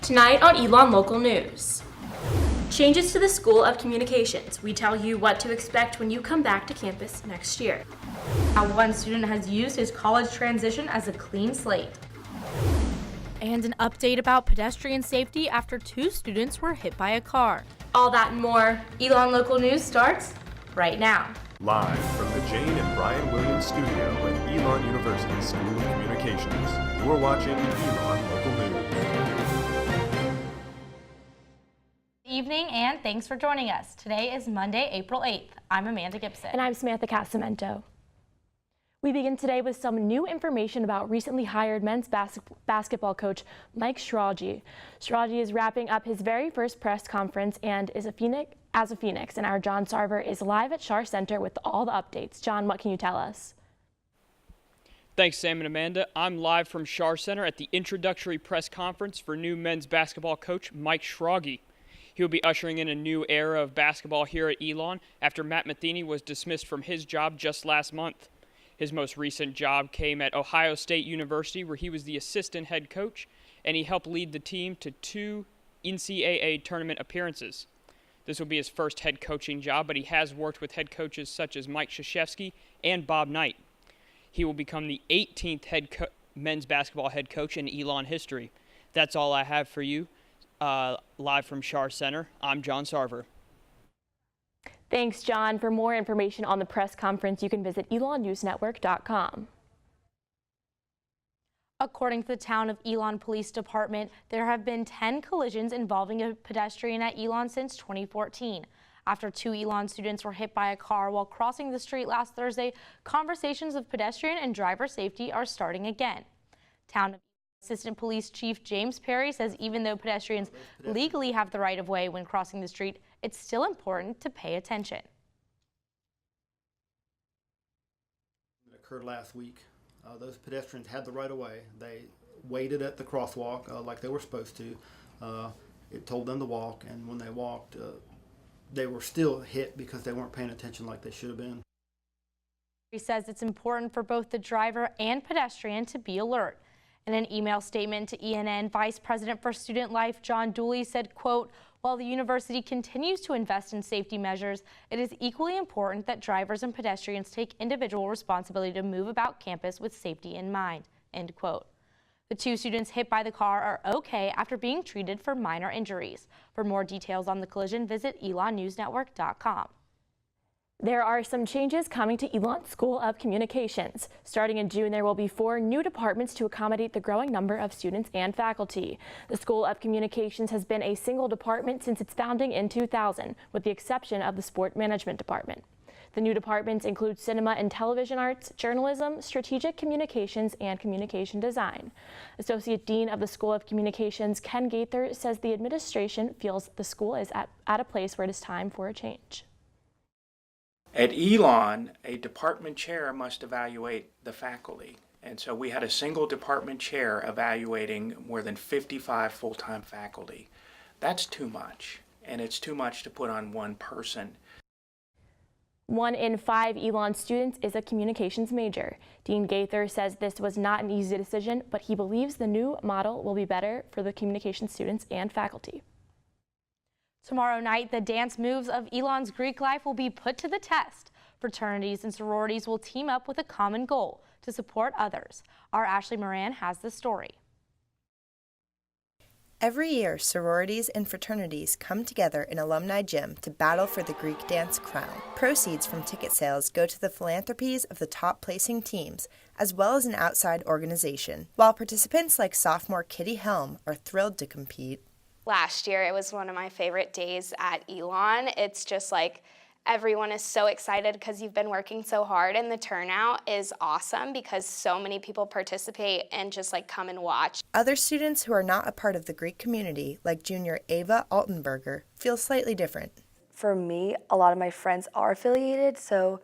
Tonight on Elon Local News. Changes to the School of Communications. We tell you what to expect when you come back to campus next year. How one student has used his college transition as a clean slate. And an update about pedestrian safety after 2 students were hit by a car. All that and more. Elon Local News starts right now. Live from the Jane and Brian Williams studio at Elon University School of Communications, you're watching Elon Local News. Evening, and thanks for joining us. Today is Monday, April 8th. I'm Amanda Gibson. And I'm Samantha Casamento. We begin today with some new information about recently hired men's basketball coach Mike Schrage. Schrage is wrapping up his very first press conference and is a Phoenix. And our John Sarver is live at Schar Center with all the updates. John, what can you tell us? Thanks, Sam and Amanda. I'm live from Schar Center at the introductory press conference for new men's basketball coach Mike Schrage. He will be ushering in a new era of basketball here at Elon after Matt Matheny was dismissed from his job just last month. His most recent job came at Ohio State University, where he was the assistant head coach, and he helped lead the team to 2 NCAA tournament appearances. This will be his first head coaching job, but he has worked with head coaches such as Mike Krzyzewski and Bob Knight. He will become the 18th men's basketball head coach in Elon history. That's all I have for you. Live from Schar Center, I'm John Sarver. Thanks, John. For more information on the press conference, you can visit elonnewsnetwork.com. According to the Town of Elon Police Department, there have been 10 collisions involving a pedestrian at Elon since 2014. After 2 Elon students were hit by a car while crossing the street last Thursday, conversations of pedestrian and driver safety are starting again. Town of Assistant Police Chief James Perry says even though pedestrians legally have the right of way when crossing the street, it's still important to pay attention. It occurred last week. Those pedestrians had the right of way. They waited at the crosswalk like they were supposed to. It told them to walk, and when they walked, they were still hit because they weren't paying attention like they should have been. He says it's important for both the driver and pedestrian to be alert. In an email statement to ENN, Vice President for Student Life John Dooley said, quote, "While the university continues to invest in safety measures, it is equally important that drivers and pedestrians take individual responsibility to move about campus with safety in mind," end quote. The 2 students hit by the car are okay after being treated for minor injuries. For more details on the collision, visit elonnewsnetwork.com. There are some changes coming to Elon School of Communications. Starting in June, there will be 4 new departments to accommodate the growing number of students and faculty. The School of Communications has been a single department since its founding in 2000, with the exception of the Sport Management Department. The new departments include Cinema and Television Arts, Journalism, Strategic Communications, and Communication Design. Associate Dean of the School of Communications, Ken Gaither, says the administration feels the school is at a place where it is time for a change. At Elon, a department chair must evaluate the faculty. And so we had a single department chair evaluating more than 55 full-time faculty. That's too much, and it's too much to put on one person. 1 in 5 Elon students is a communications major. Dean Gaither says this was not an easy decision, but he believes the new model will be better for the communications students and faculty. Tomorrow night, the dance moves of Elon's Greek life will be put to the test. Fraternities and sororities will team up with a common goal to support others. Our Ashley Moran has the story. Every year, sororities and fraternities come together in Alumni Gym to battle for the Greek dance crown. Proceeds from ticket sales go to the philanthropies of the top-placing teams, as well as an outside organization. While participants like sophomore Kitty Helm are thrilled to compete. Last year, it was one of my favorite days at Elon. It's just like everyone is so excited because you've been working so hard, and the turnout is awesome because so many people participate and just like come and watch. Other students who are not a part of the Greek community, like junior Ava Altenberger, feel slightly different. For me, a lot of my friends are affiliated, so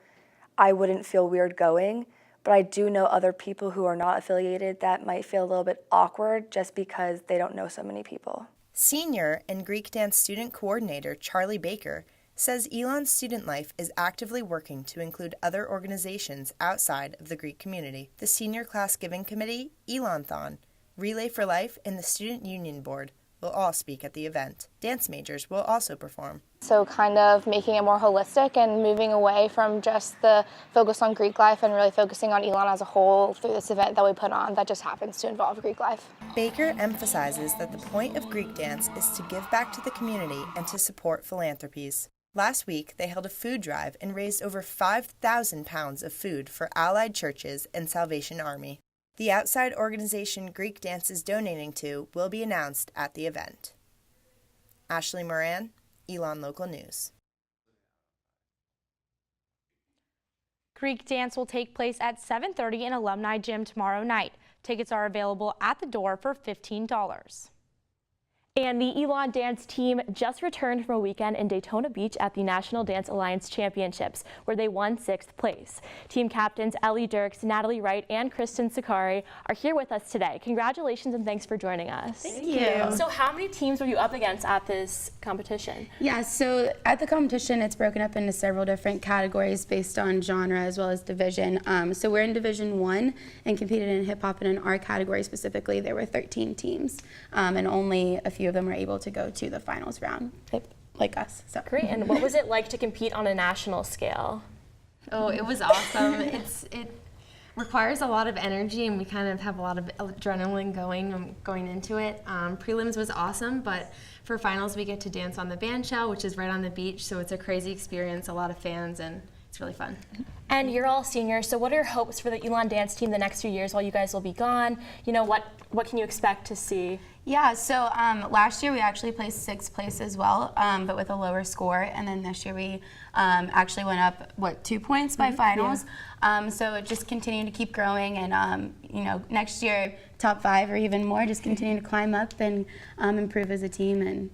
I wouldn't feel weird going, but I do know other people who are not affiliated that might feel a little bit awkward just because they don't know so many people. Senior and Greek dance student coordinator Charlie Baker says Elon's student life is actively working to include other organizations outside of the Greek community. The Senior Class Giving Committee, Elonthon, Relay for Life, and the Student Union Board will all speak at the event. Dance majors will also perform. So kind of making it more holistic and moving away from just the focus on Greek life and really focusing on Elon as a whole through this event that we put on that just happens to involve Greek life. Baker emphasizes that the point of Greek dance is to give back to the community and to support philanthropies. Last week, they held a food drive and raised over 5,000 pounds of food for allied churches and Salvation Army. The outside organization Greek Dance is donating to will be announced at the event. Ashley Moran, Elon Local News. Greek Dance will take place at 7:30 in Alumni Gym tomorrow night. Tickets are available at the door for $15. And the Elon Dance team just returned from a weekend in Daytona Beach at the National Dance Alliance Championships, where they won 6th place. Team captains Ellie Dirks, Natalie Wright, and Kristen Sakari are here with us today. Congratulations and thanks for joining us. Thank you. So how many teams were you up against at this competition? Yeah, so at the competition, it's broken up into several different categories based on genre as well as division. So we're in Division 1 and competed in hip hop, and in our category specifically, there were 13 teams, and only a few of them were able to go to the finals round, like us. So. Great. And what was it like to compete on a national scale? Oh, it was awesome. It requires a lot of energy, and we kind of have a lot of adrenaline going into it. Prelims was awesome, but for finals we get to dance on the bandshell, which is right on the beach, so it's a crazy experience, a lot of fans, and it's really fun. And you're all seniors, so what are your hopes for the Elon Dance team the next few years while you guys will be gone? You know, what can you expect to see? Yeah, so last year we actually placed 6th place as well, but with a lower score, and then this year we actually went up, 2 points by finals. Yeah. So just continuing to keep growing, and you know, next year top 5 or even more, just continue to climb up and improve as a team and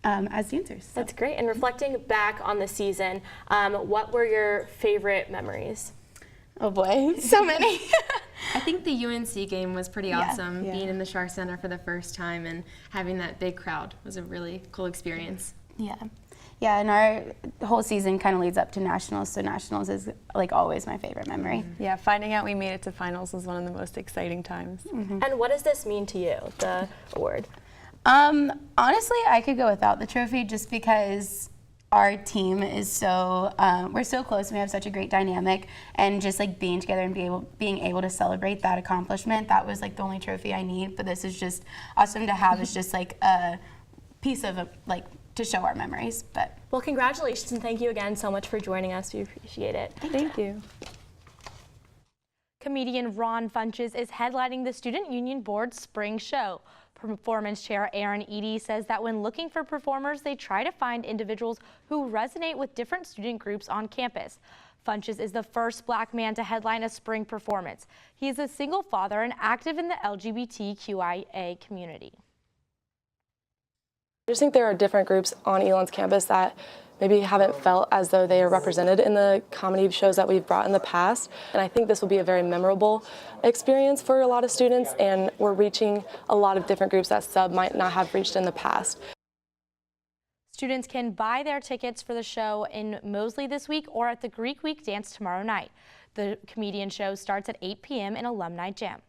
as dancers. So. That's great. And reflecting back on the season, what were your favorite memories? Oh boy, so many. I think the UNC game was pretty awesome. Yeah. Being in the Schar Center for the first time and having that big crowd was a really cool experience. Yeah. Yeah, and our whole season kind of leads up to nationals, so nationals is like always my favorite memory. Mm-hmm. Yeah, finding out we made it to finals was one of the most exciting times. Mm-hmm. And what does this mean to you, the award? Honestly, I could go without the trophy just because our team is so, we're so close and we have such a great dynamic, and just like being together and being able to celebrate that accomplishment, that was like the only trophy I need, but this is just awesome to have. It's just like a piece of like to show our memories. But well, congratulations and thank you again so much for joining us. We appreciate it. Thank you. Comedian Ron Funches is headlining the Student Union Board's spring show. Performance Chair Aaron Eady says that when looking for performers, they try to find individuals who resonate with different student groups on campus. Funches is the first Black man to headline a spring performance. He is a single father and active in the LGBTQIA community. I just think there are different groups on Elon's campus that maybe haven't felt as though they are represented in the comedy shows that we've brought in the past. And I think this will be a very memorable experience for a lot of students, and we're reaching a lot of different groups that Sub might not have reached in the past. Students can buy their tickets for the show in Moseley this week or at the Greek Week Dance tomorrow night. The comedian show starts at 8 p.m. in Alumni Gym.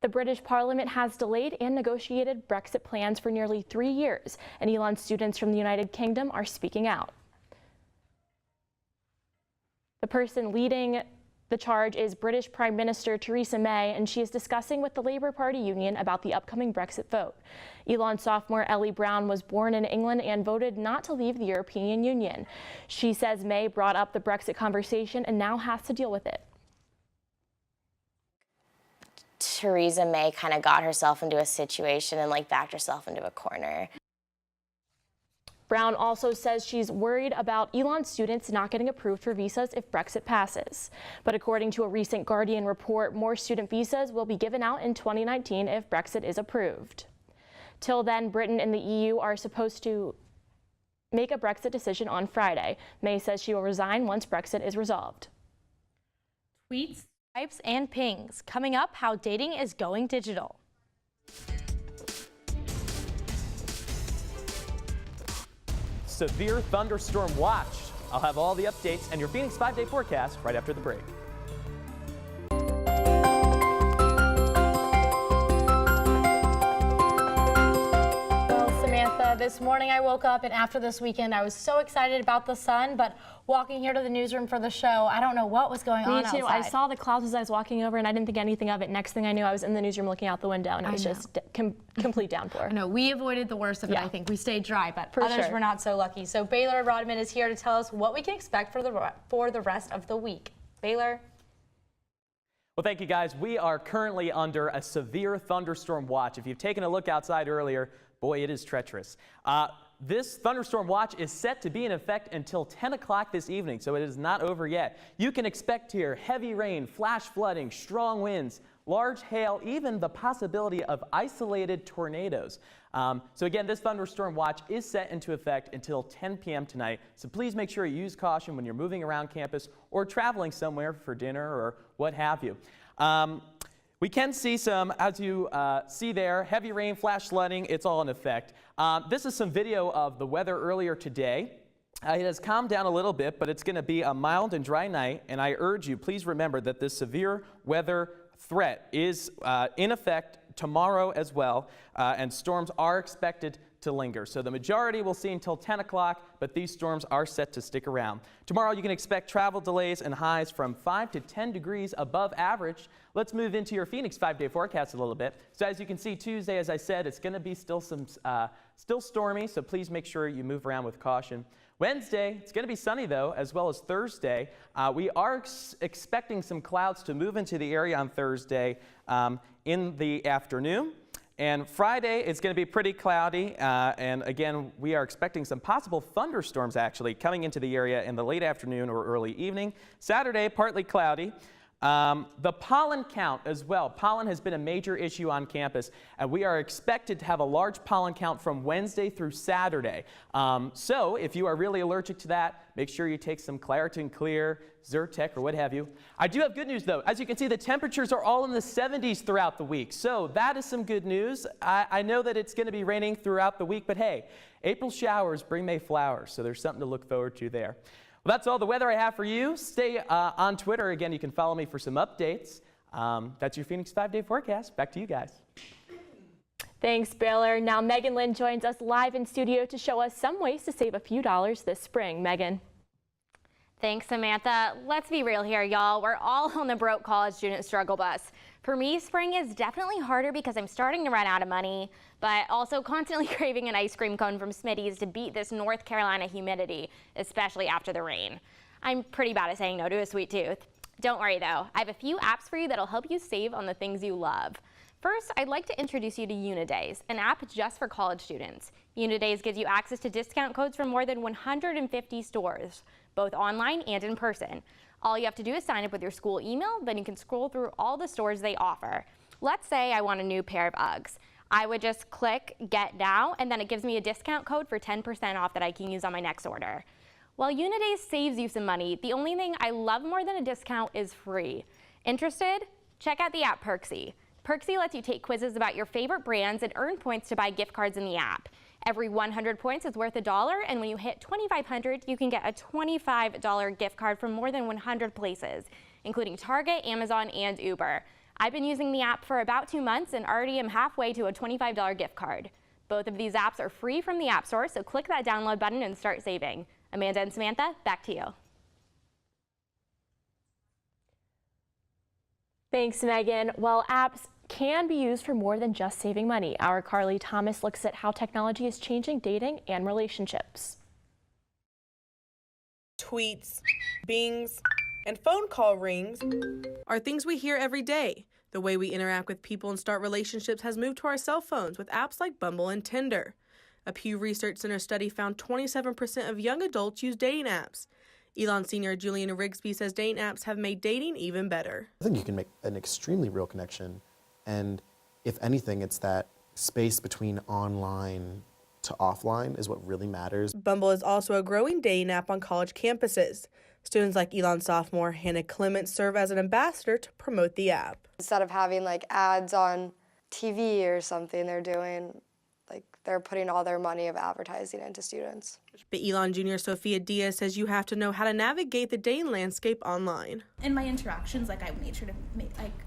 The British Parliament has delayed and negotiated Brexit plans for nearly 3 years, and Elon students from the United Kingdom are speaking out. The person leading the charge is British Prime Minister Theresa May, and she is discussing with the Labour Party union about the upcoming Brexit vote. Elon sophomore Ellie Brown was born in England and voted not to leave the European Union. She says May brought up the Brexit conversation and now has to deal with it. Theresa May kind of got herself into a situation and like backed herself into a corner. Brown also says she's worried about Elon students not getting approved for visas if Brexit passes. But according to a recent Guardian report, more student visas will be given out in 2019 if Brexit is approved. Till then, Britain and the EU are supposed to make a Brexit decision on Friday. May says she will resign once Brexit is resolved. Tweets, types, and pings. Coming up, how dating is going digital. Severe thunderstorm watch. I'll have all the updates and your Phoenix 5-day forecast right after the break. this morning I woke up, and after this weekend I was so excited about the sun, but walking here to the newsroom for the show, I don't know what was going on outside. Me too. I saw the clouds as I was walking over, and I didn't think anything of it. Next thing I knew, I was in the newsroom looking out the window, and it was just complete downpour. No, we avoided the worst of it, I think. We stayed dry, but For others sure. were not so lucky. So Baylor Rodman is here to tell us what we can expect for the rest of the week. Baylor? Well, thank you, guys. We are currently under a severe thunderstorm watch. If you've taken a look outside earlier, boy, it is treacherous. This thunderstorm watch is set to be in effect until 10 o'clock this evening, so it is not over yet. You can expect here heavy rain, flash flooding, strong winds, large hail, even the possibility of isolated tornadoes. So again, this thunderstorm watch is set into effect until 10 p.m. tonight, so please make sure you use caution when you're moving around campus or traveling somewhere for dinner or what have you. We can see some, as you see there, heavy rain, flash flooding, it's all in effect. This is some video of the weather earlier today. It has calmed down a little bit, but it's going to be a mild and dry night, and I urge you, please remember that this severe weather threat is in effect tomorrow as well, and storms are expected to linger. So the majority we'll see until 10 o'clock, but these storms are set to stick around. Tomorrow you can expect travel delays and highs from 5 to 10 degrees above average. Let's move into your Phoenix 5-day forecast a little bit. So as you can see, Tuesday, as I said, it's going to be still stormy, so please make sure you move around with caution. Wednesday, it's going to be sunny though, as well as Thursday. We are expecting some clouds to move into the area on Thursday in the afternoon. And Friday, it's going to be pretty cloudy, and again, we are expecting some possible thunderstorms actually coming into the area in the late afternoon or early evening. Saturday, partly cloudy. The pollen count as well. Pollen has been a major issue on campus, and we are expected to have a large pollen count from Wednesday through Saturday. So if you are really allergic to that, make sure you take some Claritin Clear, Zyrtec, or what have you. I do have good news though. As you can see, the temperatures are all in the 70s throughout the week. So that is some good news. I know that it's going to be raining throughout the week, but hey, April showers bring May flowers. So there's something to look forward to there. Well, that's all the weather I have for you. Stay on Twitter. Again, you can follow me for some updates. That's your Phoenix 5-day forecast. Back to you guys. Thanks, Baylor. Now Megan Lynn joins us live in studio to show us some ways to save a few dollars this spring. Megan. Thanks, Samantha. Let's be real here, y'all. We're all on the broke college student struggle bus. For me, spring is definitely harder because I'm starting to run out of money, but also constantly craving an ice cream cone from Smitty's to beat this North Carolina humidity, especially after the rain. I'm pretty bad at saying no to a sweet tooth. Don't worry though, I have a few apps for you that'll help you save on the things you love. First, I'd like to introduce you to Unidays, an app just for college students. Unidays gives you access to discount codes from more than 150 stores, both online and in person. All you have to do is sign up with your school email, then you can scroll through all the stores they offer. Let's say I want a new pair of Uggs. I would just click Get Now, and then it gives me a discount code for 10% off that I can use on my next order. While Unidays saves you some money, the only thing I love more than a discount is free. Interested? Check out the app Perksy. Perksy lets you take quizzes about your favorite brands and earn points to buy gift cards in the app. Every 100 points is worth $1, and when you hit 2,500, you can get a $25 gift card from more than 100 places, including Target, Amazon, and Uber. I've been using the app for about 2 months and already am halfway to a $25 gift card. Both of these apps are free from the App Store, so click that download button and start saving. Amanda and Samantha, back to you. Thanks, Megan. Well, apps can be used for more than just saving money. Our Carly Thomas looks at how technology is changing dating and relationships. Tweets, bings, and phone call rings are things we hear every day. The way we interact with people and start relationships has moved to our cell phones with apps like Bumble and Tinder. A Pew Research Center study found 27% of young adults use dating apps. Elon senior Julian Rigsby says dating apps have made dating even better. I think you can make an extremely real connection, and if anything, it's that space between online to offline is what really matters. Bumble is also a growing dating app on college campuses. Students like Elon sophomore Hannah Clements serve as an ambassador to promote the app. Instead of having like ads on TV or something, they're putting all their money of advertising into students. But Elon Jr. Sophia Diaz says you have to know how to navigate the dating landscape online. In my interactions, I made sure to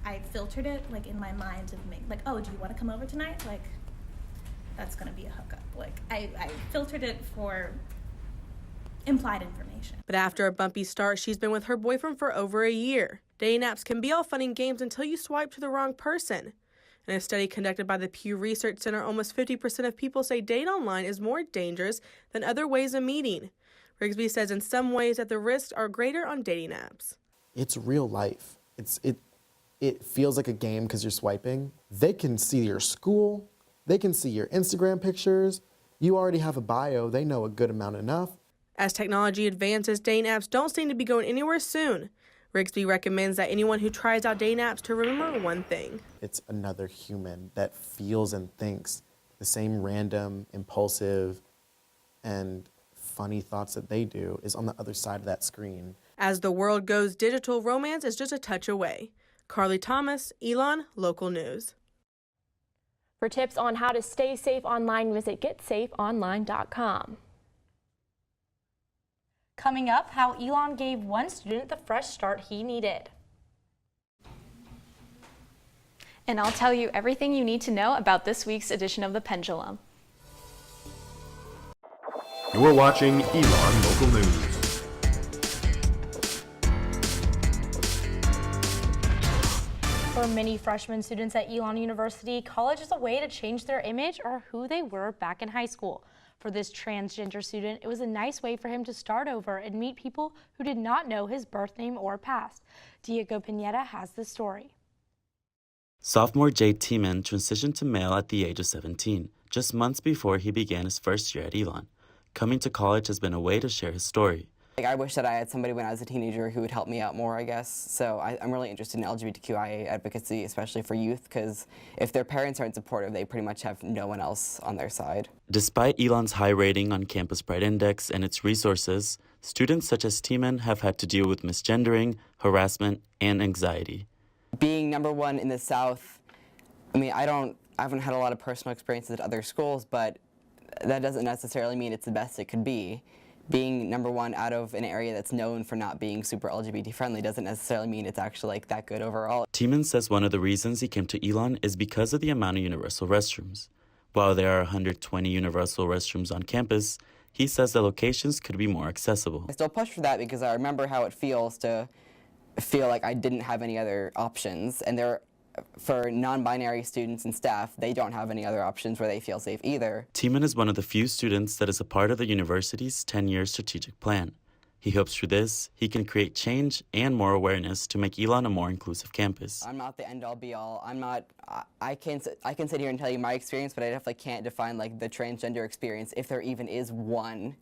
I filtered it in my mind to make oh, do you want to come over tonight? That's gonna be a hook. hookup. Like, I filtered it for implied information. But after a bumpy start, she's been with her boyfriend for over a year. Dating apps can be all fun and games until you swipe to the wrong person. In a study conducted by the Pew Research Center, almost 50% of people say dating online is more dangerous than other ways of meeting. Rigsby says in some ways that the risks are greater on dating apps. It's real life. It feels like a game because you're swiping. They can see your school. They can see your Instagram pictures. You already have a bio. They know a good amount enough. As technology advances, dating apps don't seem to be going anywhere soon. Rigsby recommends that anyone who tries out dating apps to remember one thing. It's another human that feels and thinks the same random, impulsive, and funny thoughts that they do is on the other side of that screen. As the world goes digital, romance is just a touch away. Carly Thomas, Elon, Local News. For tips on how to stay safe online, visit getsafeonline.com. Coming up, how Elon gave one student the fresh start he needed. And I'll tell you everything you need to know about this week's edition of The Pendulum. You're watching Elon Local News. For many freshman students at Elon University, college is a way to change their image or who they were back in high school. For this transgender student, it was a nice way for him to start over and meet people who did not know his birth name or past. Diego Pineda has the story. Sophomore Jade Tiemann transitioned to male at the age of 17, just months before he began his first year at Elon. Coming to college has been a way to share his story. I wish that I had somebody when I was a teenager who would help me out more, I guess. So I'm really interested in LGBTQIA advocacy, especially for youth, because if their parents aren't supportive, they pretty much have no one else on their side. Despite Elon's high rating on Campus Pride Index and its resources, students such as Tiemann have had to deal with misgendering, harassment, and anxiety. Being #1 in the South, I mean, I haven't had a lot of personal experiences at other schools, but that doesn't necessarily mean it's the best it could be. Being #1 out of an area that's known for not being super LGBT friendly doesn't necessarily mean it's actually like that good overall. Tiemann says one of the reasons he came to Elon is because of the amount of universal restrooms. While there are 120 universal restrooms on campus, he says the locations could be more accessible. I still push for that because I remember how it feels to feel like I didn't have any other options, and for non-binary students and staff, they don't have any other options where they feel safe either. Tiemann is one of the few students that is a part of the university's 10-year strategic plan. He hopes through this, he can create change and more awareness to make Elon a more inclusive campus. I'm not the end-all be-all. I can sit here and tell you my experience, but I definitely can't define like the transgender experience, if there even is one.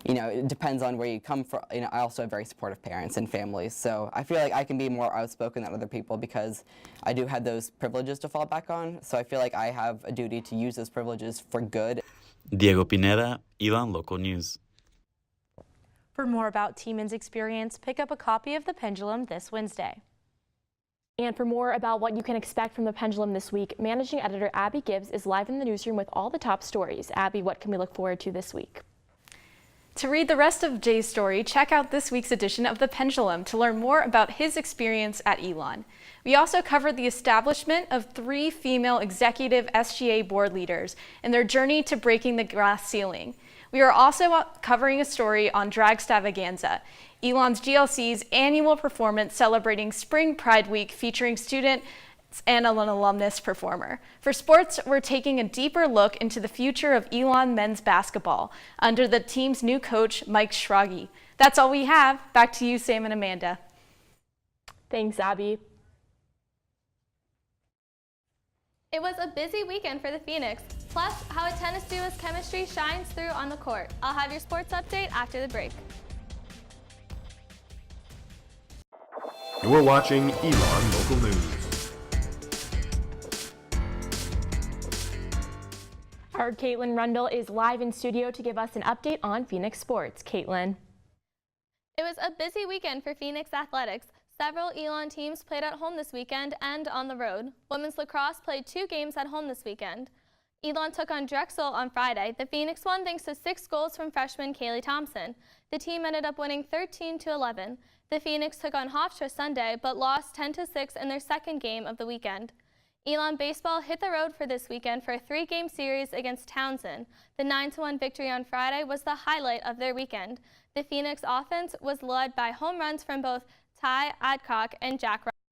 You know, it depends on where you come from. You know, I also have very supportive parents and families, so I feel like I can be more outspoken than other people because I do have those privileges to fall back on, so I feel like I have a duty to use those privileges for good. Diego Pineda, Elon Local News. For more about Tiemann's experience, pick up a copy of The Pendulum this Wednesday. And for more about what you can expect from The Pendulum this week, Managing Editor Abby Gibbs is live in the newsroom with all the top stories. Abby, what can we look forward to this week? To read the rest of Jay's story, check out this week's edition of The Pendulum to learn more about his experience at Elon. We also covered the establishment of 3 female executive SGA board leaders and their journey to breaking the glass ceiling. We are also covering a story on Dragstavaganza, Elon's GLC's annual performance celebrating Spring Pride Week featuring student and an alumnus performer. For sports, we're taking a deeper look into the future of Elon men's basketball under the team's new coach, Mike Schrage. That's all we have. Back to you, Sam and Amanda. Thanks, Abby. It was a busy weekend for the Phoenix, plus how a tennis duo's chemistry shines through on the court. I'll have your sports update after the break. You're watching Elon Local News. Our Caitlin Rundle is live in studio to give us an update on Phoenix sports. Caitlin. It was a busy weekend for Phoenix athletics. Several Elon teams played at home this weekend and on the road. Women's lacrosse played 2 games at home this weekend. Elon took on Drexel on Friday. The Phoenix won thanks to 6 goals from freshman Kaylee Thompson. The team ended up winning 13-11. The Phoenix took on Hofstra Sunday, but lost 10-6 in their second game of the weekend. Elon Baseball hit the road for this weekend for a 3-game series against Townsend. The 9-1 victory on Friday was the highlight of their weekend. The Phoenix offense was led by home runs from both Ty Adcock and Jack